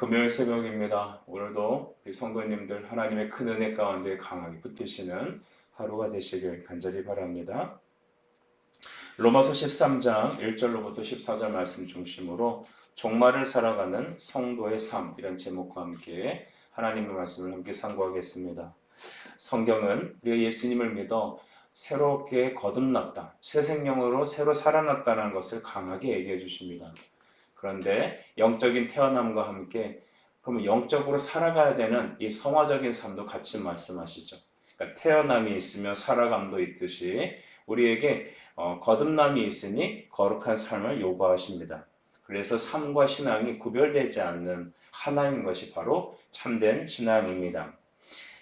금요일 새벽입니다. 오늘도 우리 성도님들 하나님의 큰 은혜 가운데 강하게 붙드시는 하루가 되시길 간절히 바랍니다. 로마서 13장 1절로부터 14절 말씀 중심으로 종말을 살아가는 성도의 삶, 이런 제목과 함께 하나님의 말씀을 함께 상고하겠습니다. 성경은 우리가 예수님을 믿어 새롭게 거듭났다, 새 생명으로 새로 살아났다는 것을 강하게 얘기해 주십니다. 그런데 영적인 태어남과 함께 그러면 영적으로 살아가야 되는 이 성화적인 삶도 같이 말씀하시죠. 그러니까 태어남이 있으면 살아감도 있듯이 우리에게 거듭남이 있으니 거룩한 삶을 요구하십니다. 그래서 삶과 신앙이 구별되지 않는 하나인 것이 바로 참된 신앙입니다.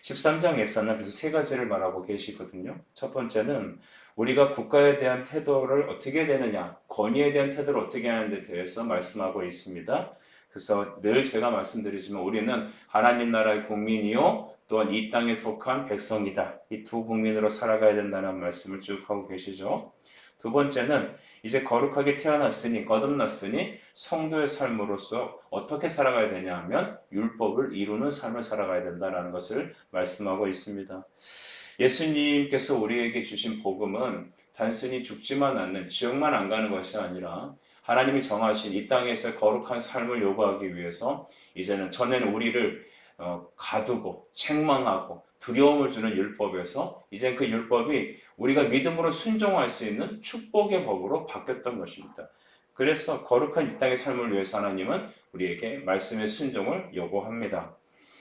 13장에서는 그래서 세 가지를 말하고 계시거든요. 첫 번째는 우리가 국가에 대한 태도를 어떻게 되느냐, 권위에 대한 태도를 어떻게 하는 데 대해서 말씀하고 있습니다. 그래서 늘 제가 말씀드리지만 우리는 하나님 나라의 국민이요 또한 이 땅에 속한 백성이다. 이 두 국민으로 살아가야 된다는 말씀을 쭉 하고 계시죠. 두 번째는 이제 거룩하게 태어났으니 거듭났으니 성도의 삶으로서 어떻게 살아가야 되냐 하면 율법을 이루는 삶을 살아가야 된다는 것을 말씀하고 있습니다. 예수님께서 우리에게 주신 복음은 단순히 죽지만 않는, 지옥만 안 가는 것이 아니라 하나님이 정하신 이 땅에서 거룩한 삶을 요구하기 위해서 이제는 전에는 우리를 가두고 책망하고 두려움을 주는 율법에서 이제 그 율법이 우리가 믿음으로 순종할 수 있는 축복의 법으로 바뀌었던 것입니다. 그래서 거룩한 이 땅의 삶을 위해서 하나님은 우리에게 말씀의 순종을 요구합니다.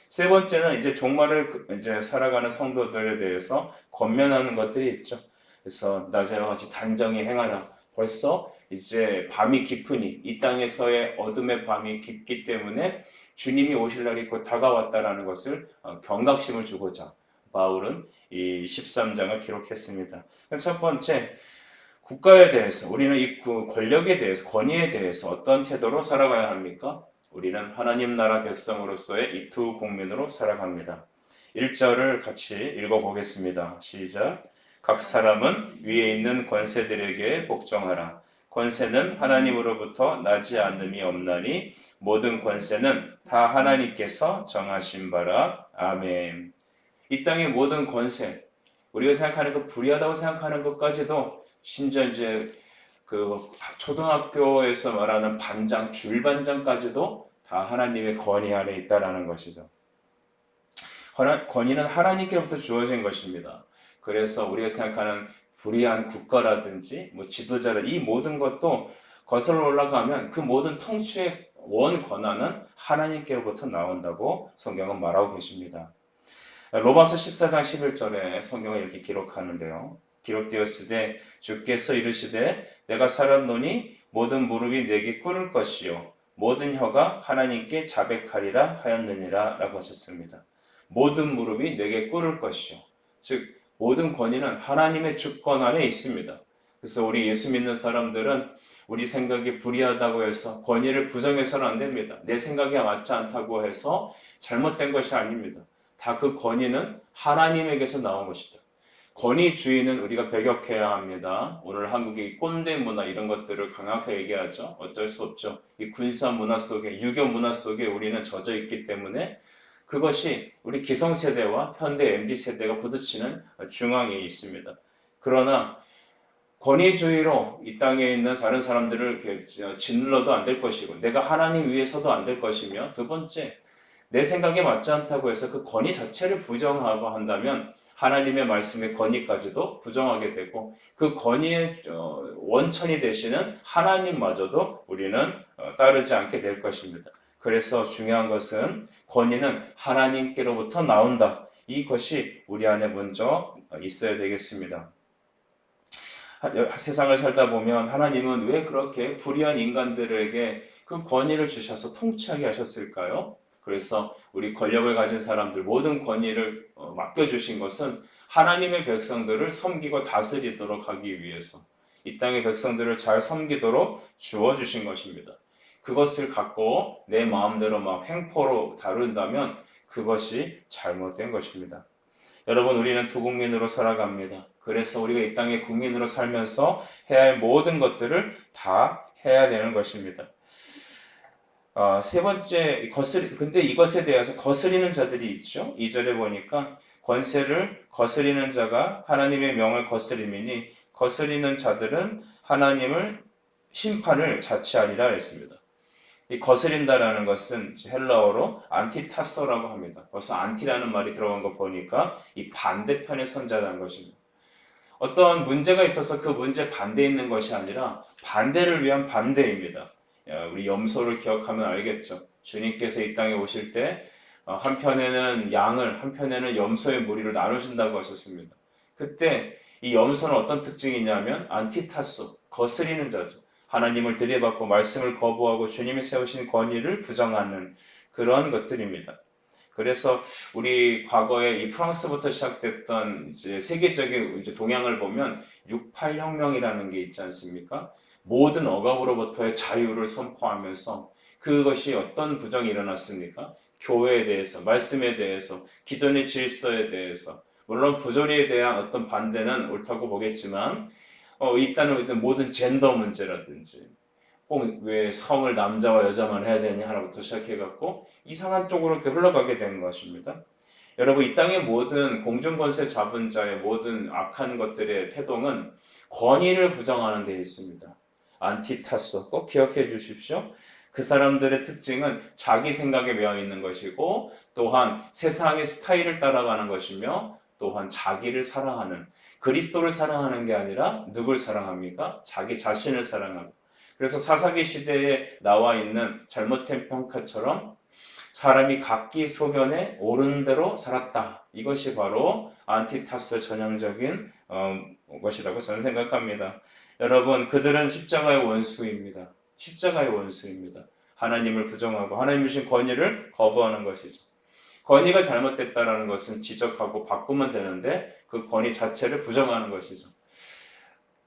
세 번째는 이제 종말을 이제 살아가는 성도들에 대해서 권면하는 것들이 있죠. 그래서 낮에와 같이 단정히 행하라. 벌써 이제 밤이 깊으니 이 땅에서의 어둠의 밤이 깊기 때문에 주님이 오실 날이 곧 다가왔다라는 것을 경각심을 주고자 바울은 이 13장을 기록했습니다. 첫 번째, 국가에 대해서 우리는 이 권력에 대해서, 권위에 대해서 어떤 태도로 살아가야 합니까? 우리는 하나님 나라 백성으로서의 이 두 국민으로 살아갑니다. 1절을 같이 읽어보겠습니다. 시작. 각 사람은 위에 있는 권세들에게 복종하라. 권세는 하나님으로부터 나지 않음이 없나니 모든 권세는 다 하나님께서 정하신 바라. 아멘. 이 땅의 모든 권세, 우리가 생각하는 그 불의하다고 생각하는 것까지도 심지어 이제 그 초등학교에서 말하는 반장, 줄반장까지도 다 하나님의 권위 아래 있다라는 것이죠. 권위는 하나님께부터 주어진 것입니다. 그래서 우리가 생각하는 불의한 국가라든지 지도자라 이 모든 것도 거슬러 올라가면 그 모든 통치의 원 권한은 하나님께로부터 나온다고 성경은 말하고 계십니다. 로마서 14장 11절에 성경은 이렇게 기록하는데요. 기록되었으되 주께서 이르시되 내가 살았노니 모든 무릎이 내게 꿇을 것이요 모든 혀가 하나님께 자백하리라 하였느니라 라고 하셨습니다. 모든 무릎이 내게 꿇을 것이요, 즉 모든 권위는 하나님의 주권 안에 있습니다. 그래서 우리 예수 믿는 사람들은 우리 생각이 불의하다고 해서 권위를 부정해서는 안 됩니다. 내 생각에 맞지 않다고 해서 잘못된 것이 아닙니다. 다 그 권위는 하나님에게서 나온 것이다. 권위주의는 우리가 배격해야 합니다. 오늘 한국의 꼰대 문화 이런 것들을 강하게 얘기하죠. 어쩔 수 없죠. 이 군사 문화 속에, 유교 문화 속에 우리는 젖어 있기 때문에 그것이 우리 기성세대와 현대 MZ세대가 부딪히는 중앙에 있습니다. 그러나 권위주의로 이 땅에 있는 다른 사람들을 짓눌러도 안 될 것이고 내가 하나님 위에서도 안 될 것이며, 두 번째, 내 생각에 맞지 않다고 해서 그 권위 자체를 부정하고 한다면 하나님의 말씀의 권위까지도 부정하게 되고 그 권위의 원천이 되시는 하나님마저도 우리는 따르지 않게 될 것입니다. 그래서 중요한 것은 권위는 하나님께로부터 나온다. 이것이 우리 안에 먼저 있어야 되겠습니다. 세상을 살다 보면 하나님은 왜 그렇게 불의한 인간들에게 그 권위를 주셔서 통치하게 하셨을까요? 그래서 우리 권력을 가진 사람들 모든 권위를 맡겨주신 것은 하나님의 백성들을 섬기고 다스리도록 하기 위해서 이 땅의 백성들을 잘 섬기도록 주어주신 것입니다. 그것을 갖고 내 마음대로 막 횡포로 다룬다면 그것이 잘못된 것입니다. 여러분, 우리는 두 국민으로 살아갑니다. 그래서 우리가 이 땅의 국민으로 살면서 해야 할 모든 것들을 다 해야 되는 것입니다. 세 번째, 근데 이것에 대해서 거스리는 자들이 있죠. 2절에 보니까 권세를 거스리는 자가 하나님의 명을 거스림이니 거스리는 자들은 하나님을 심판을 자취하리라 했습니다. 이 거스린다라는 것은 헬라어로 안티타소라고 합니다. 벌써 안티라는 말이 들어간 거 보니까 이 반대편에 선자라는 것입니다. 어떤 문제가 있어서 그 문제 반대에 있는 것이 아니라 반대를 위한 반대입니다. 우리 염소를 기억하면 알겠죠. 주님께서 이 땅에 오실 때 한편에는 양을, 한편에는 염소의 무리를 나누신다고 하셨습니다. 그때 이 염소는 어떤 특징이 있냐면 안티타소, 거스리는 자죠. 하나님을 들이받고 말씀을 거부하고 주님이 세우신 권위를 부정하는 그런 것들입니다. 그래서 우리 과거에 이 프랑스부터 시작됐던 이제 세계적인 이제 동향을 보면 68 혁명이라는 게 있지 않습니까? 모든 억압으로부터의 자유를 선포하면서 그것이 어떤 부정이 일어났습니까? 교회에 대해서, 말씀에 대해서, 기존의 질서에 대해서, 물론 부조리에 대한 어떤 반대는 옳다고 보겠지만 일단은 모든 젠더 문제라든지 꼭 왜 성을 남자와 여자만 해야 되냐 하나부터 시작해갖고 이상한 쪽으로 이렇게 흘러가게 된 것입니다. 여러분 이 땅의 모든 공중권세 잡은 자의 모든 악한 것들의 태동은 권위를 부정하는 데 있습니다. 안티타소 꼭 기억해 주십시오. 그 사람들의 특징은 자기 생각에 매여 있는 것이고 또한 세상의 스타일을 따라가는 것이며 또한 자기를 사랑하는 그리스도를 사랑하는 게 아니라 누굴 사랑합니까? 자기 자신을 사랑하고 그래서 사사기 시대에 나와 있는 잘못된 평가처럼 사람이 각기 소견에 옳은 대로 살았다. 이것이 바로 안티타스의 전형적인 것이라고 저는 생각합니다. 여러분 그들은 십자가의 원수입니다. 십자가의 원수입니다. 하나님을 부정하고 하나님 주신 권위를 거부하는 것이죠. 권위가 잘못됐다는 것은 지적하고 바꾸면 되는데 그 권위 자체를 부정하는 것이죠.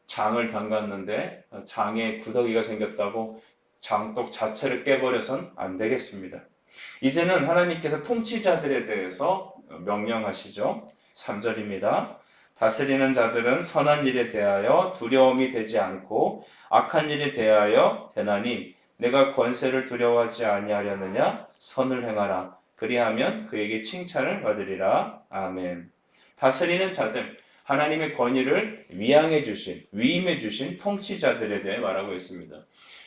장을 담갔는데 장에 구더기가 생겼다고 장독 자체를 깨버려선 안 되겠습니다. 이제는 하나님께서 통치자들에 대해서 명령하시죠. 3절입니다. 다스리는 자들은 선한 일에 대하여 두려움이 되지 않고 악한 일에 대하여 되나니 내가 권세를 두려워하지 아니하려느냐 선을 행하라 그리하면 그에게 칭찬을 받으리라. 아멘. 다스리는 자들 하나님의 권위를 위양해 주신 위임해 주신 통치자들에 대해 말하고 있습니다.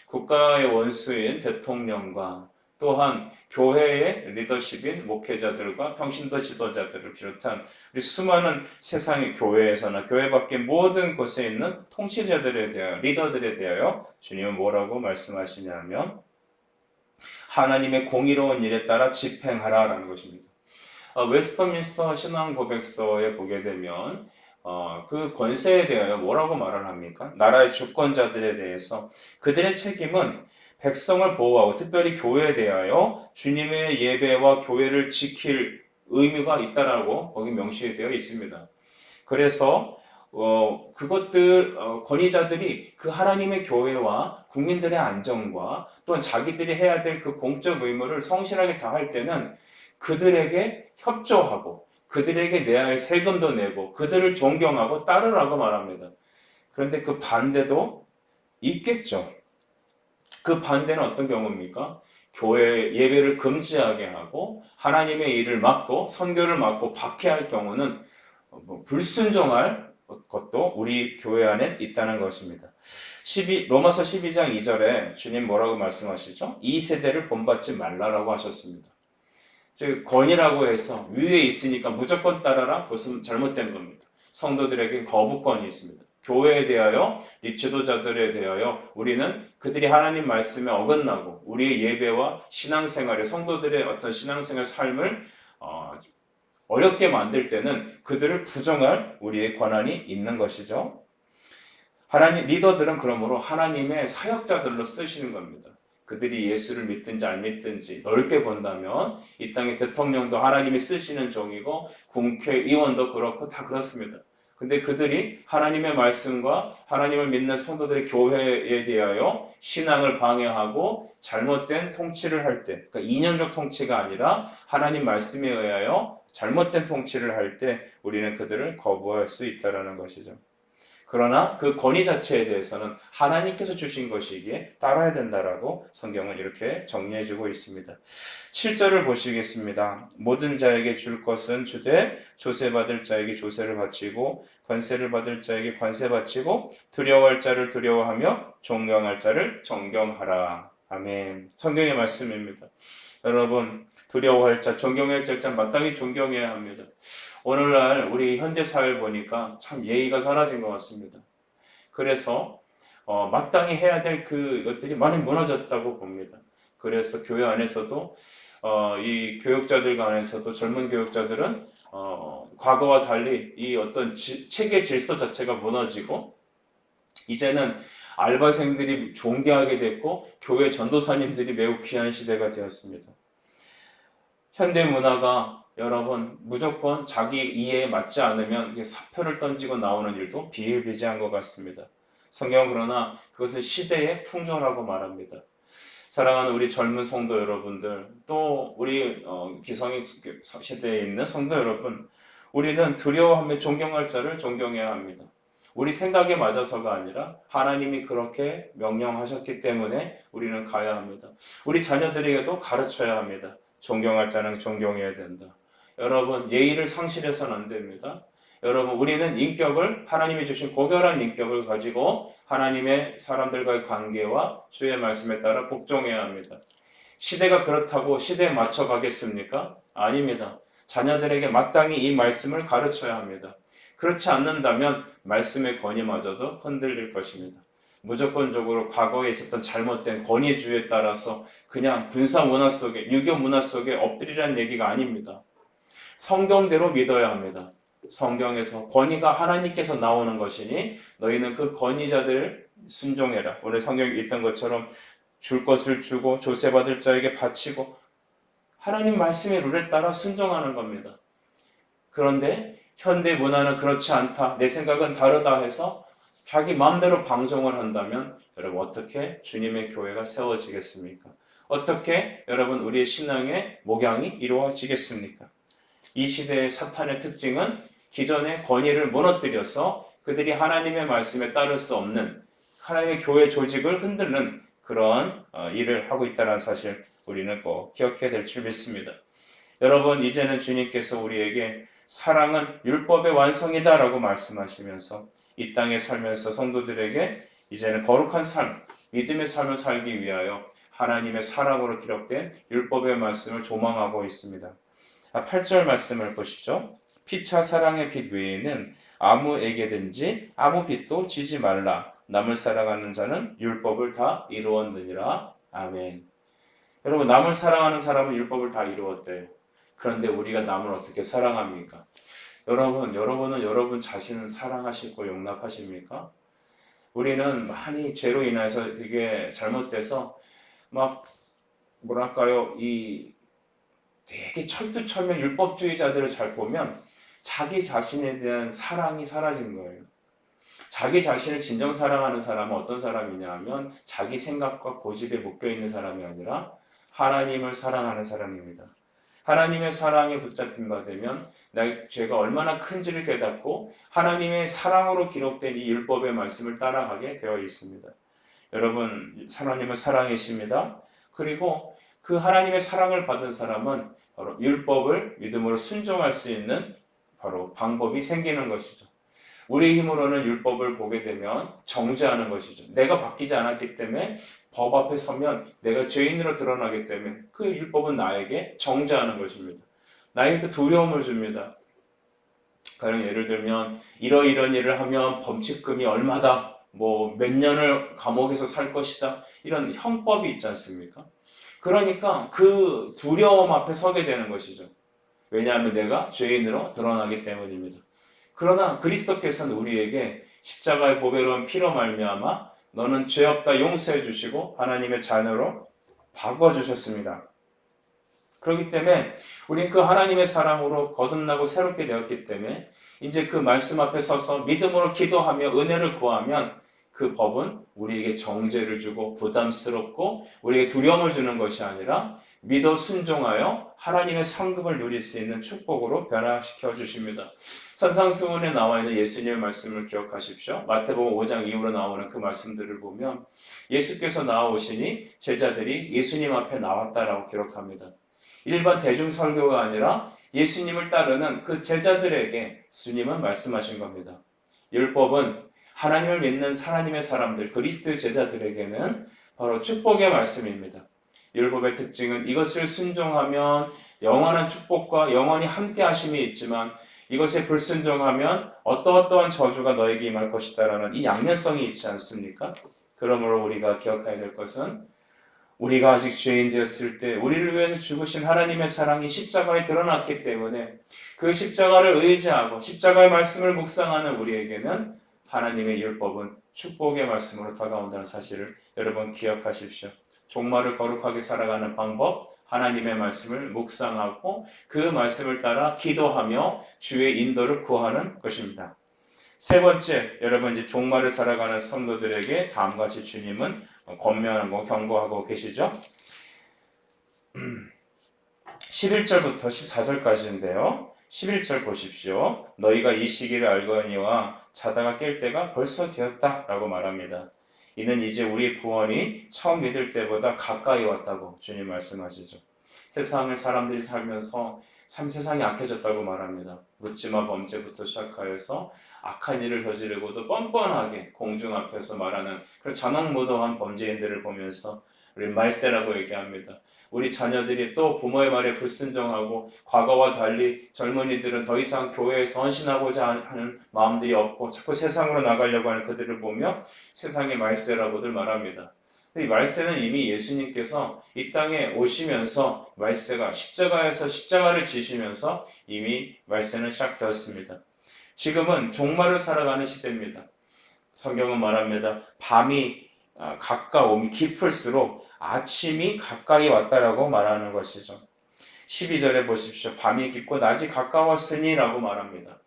국가의 원수인 대통령과 또한 교회의 리더십인 목회자들과 평신도 지도자들을 비롯한 우리 수많은 세상의 교회에서나 교회 밖의 모든 곳에 있는 통치자들에 대하여 리더들에 대하여 주님은 뭐라고 말씀하시냐면 하나님의 공의로운 일에 따라 집행하라라는 것입니다. 웨스터민스터 신앙 고백서에 보게 되면 그 권세에 대하여 뭐라고 말을 합니까? 나라의 주권자들에 대해서 그들의 책임은 백성을 보호하고 특별히 교회에 대하여 주님의 예배와 교회를 지킬 의무가 있다라고 거기 명시되어 있습니다. 그래서 그것들 권위자들이 그 하나님의 교회와 국민들의 안정과 또한 자기들이 해야 될 그 공적 의무를 성실하게 다할 때는 그들에게 협조하고 그들에게 내야 할 세금도 내고 그들을 존경하고 따르라고 말합니다. 그런데 그 반대도 있겠죠. 그 반대는 어떤 경우입니까? 교회 예배를 금지하게 하고 하나님의 일을 막고 선교를 막고 박해할 경우는 불순종할 것도 우리 교회 안에 있다는 것입니다. 로마서 12장 2절에 주님 뭐라고 말씀하시죠? 이 세대를 본받지 말라라고 하셨습니다. 즉 권위라고 해서 위에 있으니까 무조건 따라라? 그것은 잘못된 겁니다. 성도들에게 거부권이 있습니다. 교회에 대하여, 이 지도자들에 대하여 우리는 그들이 하나님 말씀에 어긋나고 우리의 예배와 신앙생활에 성도들의 어떤 신앙생활 삶을 어렵게 만들 때는 그들을 부정할 우리의 권한이 있는 것이죠. 하나님 리더들은 그러므로 하나님의 사역자들로 쓰시는 겁니다. 그들이 예수를 믿든지 안 믿든지 넓게 본다면 이 땅의 대통령도 하나님이 쓰시는 종이고 국회의원도 그렇고 다 그렇습니다. 근데 그들이 하나님의 말씀과 하나님을 믿는 성도들의 교회에 대하여 신앙을 방해하고 잘못된 통치를 할 때, 그러니까 이념적 통치가 아니라 하나님 말씀에 의하여 잘못된 통치를 할 때 우리는 그들을 거부할 수 있다는 것이죠. 그러나 그 권위 자체에 대해서는 하나님께서 주신 것이기에 따라야 된다라고 성경은 이렇게 정리해주고 있습니다. 7절을 보시겠습니다. 모든 자에게 줄 것은 주되 조세받을 자에게 조세를 바치고 관세를 받을 자에게 관세 바치고 두려워할 자를 두려워하며 존경할 자를 존경하라. 아멘. 성경의 말씀입니다. 여러분, 두려워할 자, 존경할 자 마땅히 존경해야 합니다. 오늘날 우리 현대사회를 보니까 참 예의가 사라진 것 같습니다. 그래서 마땅히 해야 될 그것들이 많이 무너졌다고 봅니다. 그래서 교회 안에서도 이 교육자들 간에서도 젊은 교육자들은 과거와 달리 이 어떤 체계 질서 자체가 무너지고 이제는 알바생들이 존귀하게 됐고 교회 전도사님들이 매우 귀한 시대가 되었습니다. 현대 문화가 여러분 무조건 자기 이해에 맞지 않으면 사표를 던지고 나오는 일도 비일비재한 것 같습니다. 성경은 그러나 그것을 시대의 풍조라고 말합니다. 사랑하는 우리 젊은 성도 여러분들, 또 우리 기성의 시대에 있는 성도 여러분, 우리는 두려워하며 존경할 자를 존경해야 합니다. 우리 생각에 맞아서가 아니라 하나님이 그렇게 명령하셨기 때문에 우리는 가야 합니다. 우리 자녀들에게도 가르쳐야 합니다. 존경할 자는 존경해야 된다. 여러분, 예의를 상실해서는 안 됩니다. 여러분, 우리는 인격을, 하나님이 주신 고결한 인격을 가지고 하나님의 사람들과의 관계와 주의 말씀에 따라 복종해야 합니다. 시대가 그렇다고 시대에 맞춰 가겠습니까? 아닙니다. 자녀들에게 마땅히 이 말씀을 가르쳐야 합니다. 그렇지 않는다면 말씀의 권위마저도 흔들릴 것입니다. 무조건적으로 과거에 있었던 잘못된 권위주의에 따라서 그냥 군사 문화 속에, 유교 문화 속에 엎드리라는 얘기가 아닙니다. 성경대로 믿어야 합니다. 성경에서 권위가 하나님께서 나오는 것이니 너희는 그 권위자들을 순종해라. 오늘 성경에 있던 것처럼 줄 것을 주고 조세받을 자에게 바치고 하나님 말씀의 룰에 따라 순종하는 겁니다. 그런데 현대 문화는 그렇지 않다. 내 생각은 다르다 해서 자기 마음대로 방종을 한다면 여러분 어떻게 주님의 교회가 세워지겠습니까? 어떻게 여러분 우리의 신앙의 목양이 이루어지겠습니까? 이 시대의 사탄의 특징은 기존의 권위를 무너뜨려서 그들이 하나님의 말씀에 따를 수 없는 하나님의 교회 조직을 흔드는 그런 일을 하고 있다는 사실 우리는 꼭 기억해야 될 줄 믿습니다. 여러분, 이제는 주님께서 우리에게 사랑은 율법의 완성이다 라고 말씀하시면서 이 땅에 살면서 성도들에게 이제는 거룩한 삶, 믿음의 삶을 살기 위하여 하나님의 사랑으로 기록된 율법의 말씀을 조망하고 있습니다. 8절 말씀을 보시죠. 피차 사랑의 빛 외에는 아무에게든지 아무 빛도 지지 말라. 남을 사랑하는 자는 율법을 다 이루었느니라. 아멘. 여러분, 남을 사랑하는 사람은 율법을 다 이루었대요. 그런데 우리가 남을 어떻게 사랑합니까? 여러분은 여러분 자신을 사랑하시고 용납하십니까? 우리는 많이 죄로 인해서 그게 잘못돼서 막 뭐랄까요, 이 되게 철두철미한 율법주의자들을 잘 보면 자기 자신에 대한 사랑이 사라진 거예요. 자기 자신을 진정 사랑하는 사람은 어떤 사람이냐 하면 자기 생각과 고집에 묶여있는 사람이 아니라 하나님을 사랑하는 사람입니다. 하나님의 사랑에 붙잡힌 바 되면 나의 죄가 얼마나 큰지를 깨닫고 하나님의 사랑으로 기록된 이 율법의 말씀을 따라가게 되어 있습니다. 여러분, 하나님은 사랑이십니다. 그리고 그 하나님의 사랑을 받은 사람은 바로 율법을 믿음으로 순종할 수 있는 바로 방법이 생기는 것이죠. 우리 힘으로는 율법을 보게 되면 정죄하는 것이죠. 내가 바뀌지 않았기 때문에 법 앞에 서면 내가 죄인으로 드러나기 때문에 그 율법은 나에게 정죄하는 것입니다. 나에게 두려움을 줍니다. 가령 예를 들면 이런 일을 하면 범칙금이 얼마다, 몇 년을 감옥에서 살 것이다, 이런 형법이 있지 않습니까? 그러니까 그 두려움 앞에 서게 되는 것이죠. 왜냐하면 내가 죄인으로 드러나기 때문입니다. 그러나 그리스도께서는 우리에게 십자가의 보배로운 피로 말미암아 너는 죄 없다 용서해 주시고 하나님의 자녀로 바꿔주셨습니다. 그렇기 때문에 우리는 그 하나님의 사랑으로 거듭나고 새롭게 되었기 때문에 이제 그 말씀 앞에 서서 믿음으로 기도하며 은혜를 구하면 그 법은 우리에게 정죄를 주고 부담스럽고 우리에게 두려움을 주는 것이 아니라 믿어 순종하여 하나님의 상급을 누릴 수 있는 축복으로 변화시켜 주십니다. 산상수훈에 나와 있는 예수님의 말씀을 기억하십시오. 마태복음 5장 이후로 나오는 그 말씀들을 보면 예수께서 나오시니 제자들이 예수님 앞에 나왔다라고 기록합니다. 일반 대중 설교가 아니라 예수님을 따르는 그 제자들에게 주님은 말씀하신 겁니다. 율법은 하나님을 믿는 하나님의 사람들, 그리스도의 제자들에게는 바로 축복의 말씀입니다. 율법의 특징은 이것을 순종하면 영원한 축복과 영원히 함께 하심이 있지만 이것에 불순종하면 어떠한 저주가 너에게 임할 것이다 라는 이 양면성이 있지 않습니까? 그러므로 우리가 기억해야 될 것은 우리가 아직 죄인 되었을 때 우리를 위해서 죽으신 하나님의 사랑이 십자가에 드러났기 때문에 그 십자가를 의지하고 십자가의 말씀을 묵상하는 우리에게는 하나님의 율법은 축복의 말씀으로 다가온다는 사실을 여러분 기억하십시오. 종말을 거룩하게 살아가는 방법, 하나님의 말씀을 묵상하고 그 말씀을 따라 기도하며 주의 인도를 구하는 것입니다. 세 번째, 여러분 이제 종말을 살아가는 성도들에게 다음과 같이 주님은 권면하고 경고하고 계시죠. 11절부터 14절까지인데요. 11절 보십시오. 너희가 이 시기를 알거니와 자다가 깰 때가 벌써 되었다 라고 말합니다. 이는 이제 우리의 구원이 처음 믿을 때보다 가까이 왔다고 주님 말씀하시죠. 세상의 사람들이 살면서 참 세상이 악해졌다고 말합니다. 묻지마 범죄부터 시작하여서 악한 일을 저지르고도 뻔뻔하게 공중 앞에서 말하는 그런 잔혹무도한 범죄인들을 보면서 우리 말세라고 얘기합니다. 우리 자녀들이 또 부모의 말에 불순종하고 과거와 달리 젊은이들은 더 이상 교회에 선신하고자 하는 마음들이 없고 자꾸 세상으로 나가려고 하는 그들을 보며 세상의 말세라고들 말합니다. 이 말세는 이미 예수님께서 이 땅에 오시면서 말세가 십자가에서 십자가를 지시면서 이미 말세는 시작되었습니다. 지금은 종말을 살아가는 시대입니다. 성경은 말합니다. 밤이 가까움이 깊을수록 아침이 가까이 왔다라고 말하는 것이죠. 12절에 보십시오. 밤이 깊고 낮이 가까웠으니 라고 말합니다.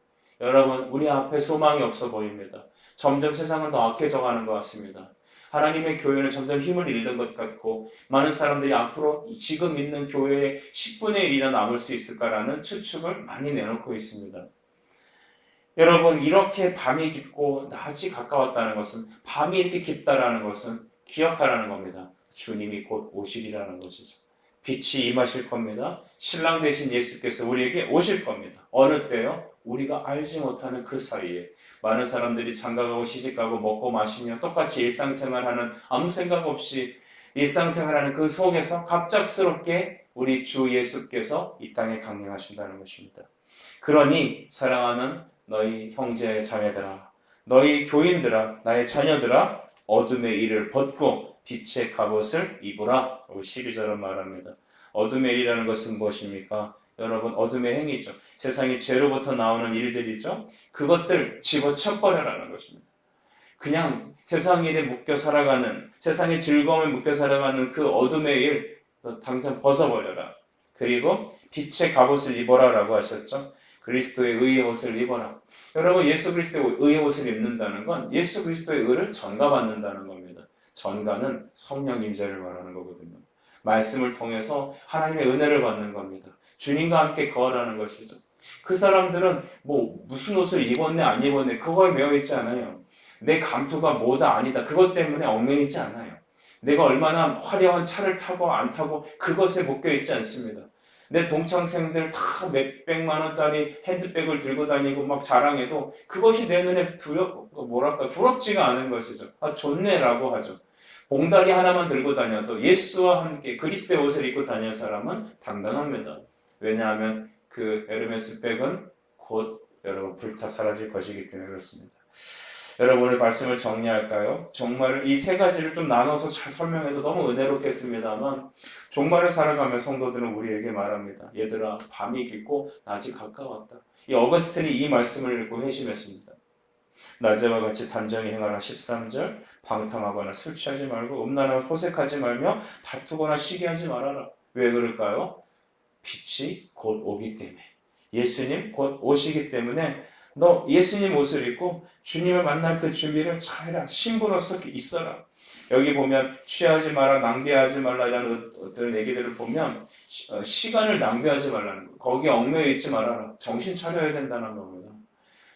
여러분, 우리 앞에 소망이 없어 보입니다. 점점 세상은 더 악해져 가는 것 같습니다. 하나님의 교회는 점점 힘을 잃는 것 같고 많은 사람들이 앞으로 지금 있는 교회의 10분의 1이나 남을 수 있을까라는 추측을 많이 내놓고 있습니다. 여러분, 이렇게 밤이 깊고 낮이 가까웠다는 것은 밤이 이렇게 깊다라는 것은 기억하라는 겁니다. 주님이 곧 오시리라는 것이죠. 빛이 임하실 겁니다. 신랑 되신 예수께서 우리에게 오실 겁니다. 어느 때요? 우리가 알지 못하는 그 사이에 많은 사람들이 장가가고 시집가고 먹고 마시며 똑같이 일상생활하는 아무 생각 없이 일상생활하는 그 속에서 갑작스럽게 우리 주 예수께서 이 땅에 강림하신다는 것입니다. 그러니 사랑하는 너희 형제 자매들아, 너희 교인들아, 나의 자녀들아, 어둠의 일을 벗고 빛의 갑옷을 입으라. 12절은 말합니다. 어둠의 일이라는 것은 무엇입니까? 여러분, 어둠의 행위죠. 세상이 죄로부터 나오는 일들이죠. 그것들 집어쳐버려라는 것입니다. 그냥 세상 일에 묶여 살아가는, 세상의 즐거움에 묶여 살아가는 그 어둠의 일 당장 벗어버려라. 그리고 빛의 갑옷을 입어라라고 하셨죠. 그리스도의 의의 옷을 입어라. 여러분, 예수 그리스도의 의의 옷을 입는다는 건 예수 그리스도의 의를 전가받는다는 겁니다. 전가는 성령 임재를 말하는 거거든요. 말씀을 통해서 하나님의 은혜를 받는 겁니다. 주님과 함께 거하라는 것이죠. 그 사람들은 무슨 옷을 입었네 안 입었네 그거에 매여 있지 않아요. 내 감투가 뭐다 아니다 그것 때문에 얽매이지 않아요. 내가 얼마나 화려한 차를 타고 안 타고 그것에 묶여 있지 않습니다. 내 동창생들 다 몇백만 원짜리 핸드백을 들고 다니고 막 자랑해도 그것이 내 눈에 부럽지가 않은 것이죠. 아, 좋네라고 하죠. 봉다리 하나만 들고 다녀도 예수와 함께 그리스도의 옷을 입고 다니는 사람은 당당합니다. 왜냐하면 그 에르메스 백은 곧 여러분 불타 사라질 것이기 때문에 그렇습니다. 여러분, 오늘 말씀을 정리할까요? 종말을 이 세 가지를 좀 나눠서 잘 설명해도 너무 은혜롭겠습니다만 종말을 살아가며 성도들은 우리에게 말합니다. 얘들아, 밤이 깊고 낮이 가까웠다. 이 어거스틴이 이 말씀을 읽고 회심했습니다. 낮에와 같이 단정히 행하라. 13절 방탕하거나 술 취하지 말고 음란하고 호색하지 말며 다투거나 시기하지 말아라. 왜 그럴까요? 빛이 곧 오기 때문에, 예수님 곧 오시기 때문에 너 예수님 옷을 입고 주님을 만날 그 준비를 잘해라. 신부로서 있어라. 여기 보면 취하지 마라, 낭비하지 말라 이라는 어떤 얘기들을 보면 시간을 낭비하지 말라는 거예요. 거기에 얽매여 있지 말아라. 정신 차려야 된다는 겁니다.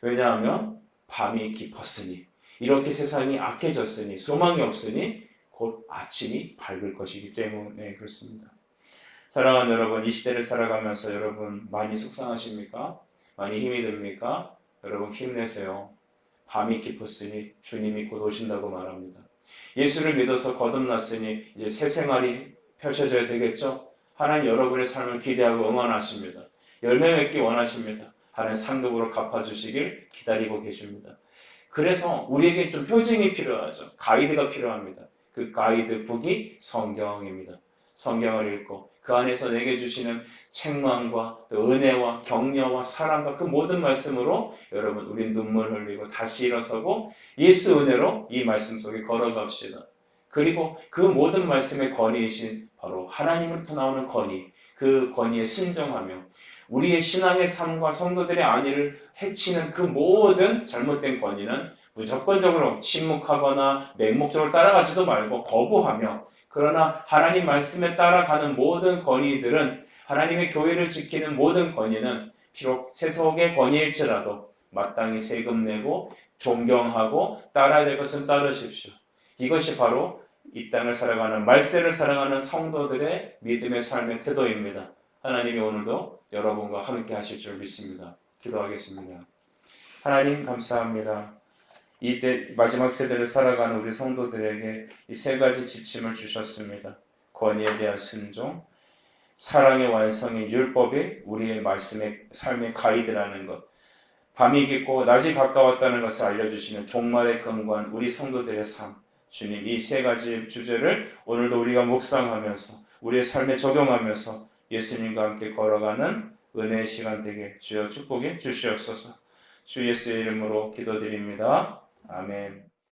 왜냐하면 밤이 깊었으니, 이렇게 세상이 악해졌으니, 소망이 없으니 곧 아침이 밝을 것이기 때문에 그렇습니다. 사랑하는 여러분, 이 시대를 살아가면서 여러분 많이 속상하십니까? 많이 힘이 듭니까? 여러분 힘내세요. 밤이 깊었으니 주님이 곧 오신다고 말합니다. 예수를 믿어서 거듭났으니 이제 새 생활이 펼쳐져야 되겠죠? 하나님 여러분의 삶을 기대하고 응원하십니다. 열매 맺기 원하십니다. 하나님 상급으로 갚아주시길 기다리고 계십니다. 그래서 우리에게 좀 표징이 필요하죠. 가이드가 필요합니다. 그 가이드 북이 성경입니다. 성경을 읽고 그 안에서 내게 주시는 책망과 또 은혜와 격려와 사랑과 그 모든 말씀으로 여러분 우리 눈물 흘리고 다시 일어서고 예수 은혜로 이 말씀 속에 걸어갑시다. 그리고 그 모든 말씀의 권위이신 바로 하나님으로부터 나오는 권위, 그 권위에 순종하며 우리의 신앙의 삶과 성도들의 안위를 해치는 그 모든 잘못된 권위는 무조건적으로 침묵하거나 맹목적으로 따라가지도 말고 거부하며, 그러나 하나님 말씀에 따라가는 모든 권위들은, 하나님의 교회를 지키는 모든 권위는 비록 세속의 권위일지라도 마땅히 세금 내고 존경하고 따라야 될 것은 따르십시오. 이것이 바로 이 땅을 살아가는, 말세를 살아가는 성도들의 믿음의 삶의 태도입니다. 하나님이 오늘도 여러분과 함께 하실 줄 믿습니다. 기도하겠습니다. 하나님 감사합니다. 이때 마지막 세대를 살아가는 우리 성도들에게 이 세 가지 지침을 주셨습니다. 권위에 대한 순종, 사랑의 완성인 율법이 우리의 말씀의 삶의 가이드라는 것, 밤이 깊고 낮이 가까웠다는 것을 알려주시는 종말의 근관 우리 성도들의 삶. 주님, 이 세 가지 주제를 오늘도 우리가 묵상하면서 우리의 삶에 적용하면서 예수님과 함께 걸어가는 은혜의 시간 되게 주여 축복해 주시옵소서. 주 예수의 이름으로 기도드립니다. 아멘.